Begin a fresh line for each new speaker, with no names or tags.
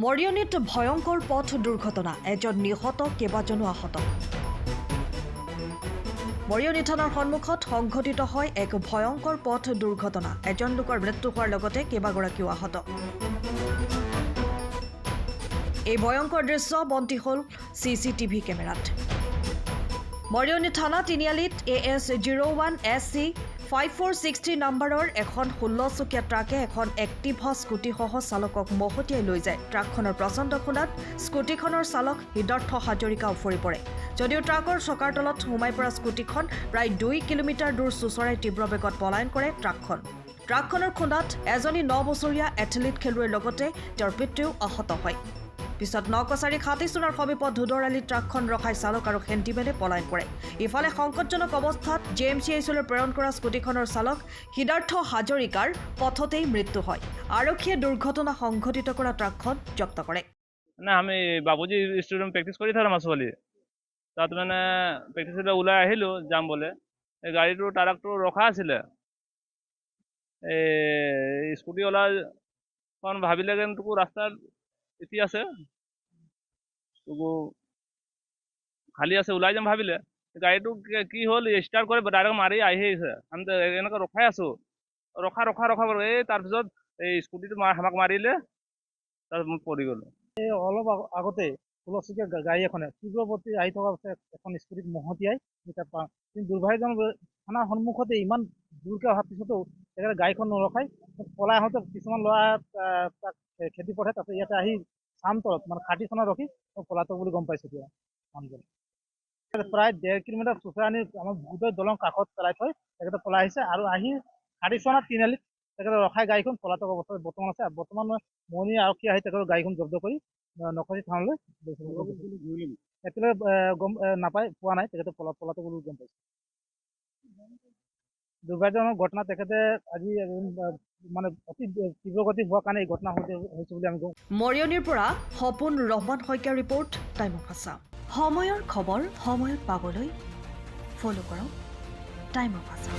মৰিয়নিত ভয়ংকৰ পথ দুৰ্ঘটনা, এজন নিহত, কেইবাজনো আহত। মৰিয়নি থানাৰ সন্মুখত সংঘটিত হয় এক ভয়ংকৰ পথ দুৰ্ঘটনা, এজন লোকৰ মৃত্যু হোৱাৰ লগতে কেইবাগৰাকীও আহত। এই ভয়ংকৰ দৃশ্য বন্দী হ'ল CCTV কেমেৰাত। মৰিয়নি থানা তিনিআলিত AS01 SC 5460 নম্বৰৰ এখন 16 চকীয়া ট্ৰাকে এখন এক্টিভা স্কুটিসহ চালকক মহতিয়াই লৈ যায়। ট্ৰাকখনৰ প্ৰচণ্ড খুন্দাত স্কুটিখনৰ চালক সিদ্ধাৰ্থ হাজৰিকা উফৰি পৰে। যদিও ট্ৰাকৰ চকাৰ তলত সোমাই পৰা স্কুটিখন প্ৰায় 2 কিলোমিটাৰ দূৰ চুচৰাই তীব্ৰ বেগত পলায়ন কৰে ট্ৰাকখনৰ খুন্দাত এজনী 9 বছৰীয়া এথলীট খেলুৱৈৰ লগতে তেওঁৰ পিতৃও আহত হয়। পিছত নকছাৰী খাতিচোনাৰ সমীপত ধুদৰালি ট্ৰাকখন ৰখাই চালক আৰু হেণ্ডিমেনে পলায়ন কৰে। ইফালে সংকটজনক অৱস্থাত JMCHলৈ প্ৰেৰণ কৰা স্কুটিখনৰ চালক সিদ্ধাৰ্থ হাজৰিকাৰ পথতেই মৃত্যু হয়। আৰক্ষীয়ে দুৰ্ঘটনা সংঘটিত কৰা ট্ৰাকখন জব্দ কৰে।
না আমি বাবুজি ষ্টেডিয়াম প্ৰেক্টিছ কৰি থাকা মাছ পোৱালি তাত মানে প্ৰেক্টিছলৈ ওলাই আহিলোঁ যাম বোলে। এই গাড়ীটো ট্ৰাকটো ৰখা আছিলে। এই স্কুটিৱালাখন ভাবিলে যেন তোকো ৰাস্তাত এটি আছে তোকো খালী আছে ওলাই যাম ভাবিলে। গাড়ীটো কি হ'ল ষ্টাৰ্ট কৰি ডাইৰেক্ট মাৰি আহি আহিছে। আমি এনেকৈ ৰখাই আছোঁ, ৰখা এই তাৰপিছত এই স্কুটিটো আমাক মাৰিলে, তাৰপিছত পৰি গ'লোঁ।
এই অলপ আগতে 16 চকীয়া গাড়ী এখনে তীব্ৰগতি আহি থকা এখন স্কুটিত মহতিয়াই কিন্তু দুৰ্ভাগ্যজনক থানাৰ সন্মুখতে ইমান দূৰকৈ অহাৰ পিছতো তেখেতে গাড়ীখন নৰখাই পলাই আহোঁতে কিছুমান ল'ৰা তাক খেদি পঠায়। তাতে ইয়াতে আহি চামতলত মানে খাটিখনত ৰখি পলাতক বুলি গম পাইছোঁ। এতিয়া মানুহজন প্ৰায় 1.5 কিলোমিটাৰ চুচৰাই আনি আমাৰ গোটেই দলং কাষত পেলাই থৈ তেখেতে পলাই আহিছে আৰু আহি খাটিচনা তিনিআলিত তেখেতে ৰখাই গাড়ীখন পলাতক অৱস্থাত বৰ্তমান আছে। বৰ্তমান মৰিয়নি আৰক্ষী আহি তেখেতৰ গাড়ীখন জব্দ কৰি নকছাৰী থানালৈ একেলগে গম নাপাই পোৱা নাই, তেখেতে পলাতক বুলি গম পাইছে। দুৰ্ভাগ্যজনক ঘটনা, তেখেতে আজি মানে অতি তীব্ৰগতি হোৱাৰ কাৰণে এই ঘটনা হৈছে বুলি আমি কওঁ।
মৰিয়নিৰ পৰা সপোন ৰহমান শইকীয়াৰ ৰিপৰ্ট, টাইম অফ আছাম। সময়ৰ খবৰ সময়ত পাবলৈ ফ'ল' কৰক টাইম অফ আছাম।